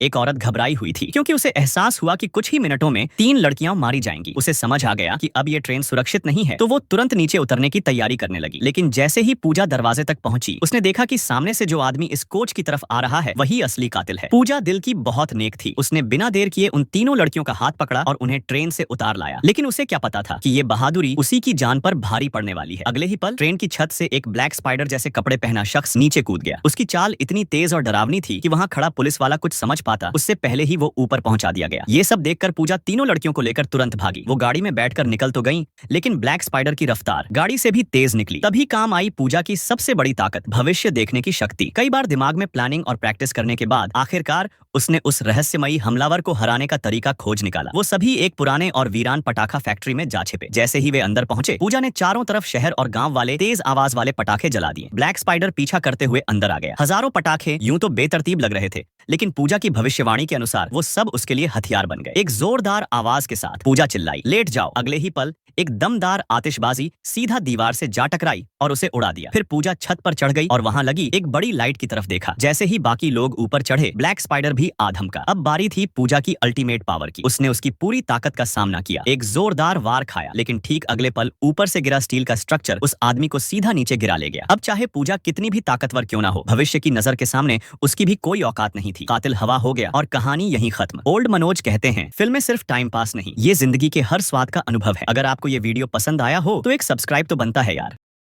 एक औरत घबराई हुई थी क्योंकि उसे एहसास हुआ कि कुछ ही मिनटों में 3 लड़कियां मारी जाएंगी। उसे समझ आ गया कि अब ये ट्रेन सुरक्षित नहीं है, तो वो तुरंत नीचे उतरने की तैयारी करने लगी। लेकिन जैसे ही पूजा दरवाजे तक पहुंची, उसने देखा कि सामने से जो आदमी इस कोच की तरफ आ रहा है वही असली कातिल है। पूजा दिल की बहुत नेक थी। उसने बिना देर किए उन तीनों लड़कियों का हाथ पकड़ा और उन्हें ट्रेन से उतार लाया। लेकिन उसे क्या पता था कि ये बहादुरी उसी की जान पर भारी पड़ने वाली है। अगले ही पल ट्रेन की छत से एक ब्लैक स्पाइडर जैसे कपड़े पहना शख्स नीचे कूद गया। उसकी चाल इतनी तेज और डरावनी थी कि वहां खड़ा पुलिस वाला कुछ समझ पाता उससे पहले ही वो ऊपर पहुंचा दिया गया। ये सब देखकर पूजा तीनों लड़कियों को लेकर तुरंत भागी। वो गाड़ी में बैठकर निकल तो गई, लेकिन ब्लैक स्पाइडर की रफ्तार गाड़ी से भी तेज निकली। तभी काम आई पूजा की सबसे बड़ी ताकत, भविष्य देखने की शक्ति। कई बार दिमाग में प्लानिंग और प्रैक्टिस करने के बाद आखिरकार उसने उस रहस्यमयी हमलावर को हराने का तरीका खोज निकाला। वो सभी एक पुराने और वीरान पटाखा फैक्ट्री में जा छिपे। जैसे ही वे अंदर पहुंचे, पूजा ने चारों तरफ शहर और गांव वाले तेज आवाज वाले पटाखे जला दिए। ब्लैक स्पाइडर पीछा करते हुए अंदर आ गया। हजारों पटाखे यूं तो बेतरतीब लग रहे थे, लेकिन पूजा की भविष्यवाणी के अनुसार वो सब उसके लिए हथियार बन गए। एक जोरदार आवाज के साथ पूजा चिल्लाई, लेट जाओ। अगले ही पल एक दमदार आतिशबाजी सीधा दीवार से जा टकराई और उसे उड़ा दिया। फिर पूजा छत पर चढ़ गई और वहां लगी एक बड़ी लाइट की तरफ देखा। जैसे ही बाकी लोग ऊपर चढ़े, ब्लैक स्पाइडर भी आधम का। अब बारी थी पूजा की अल्टीमेट पावर की। उसने उसकी पूरी ताकत का सामना किया, एक जोरदार वार खाया, लेकिन ठीक अगले पल ऊपर से गिरा स्टील का स्ट्रक्चर उस आदमी को सीधा नीचे गिरा ले गया। अब चाहे पूजा कितनी भी ताकतवर क्यों ना हो, भविष्य की नजर के सामने उसकी भी कोई औकात नहीं थी। कातिल हवा हो गया और कहानी यहीं खत्म। ओल्ड मनोज कहते हैं, फिल्में सिर्फ टाइम पास नहीं, ये जिंदगी के हर स्वाद का अनुभव है। अगर आपको ये वीडियो पसंद आया हो तो एक सब्सक्राइब तो बनता है यार।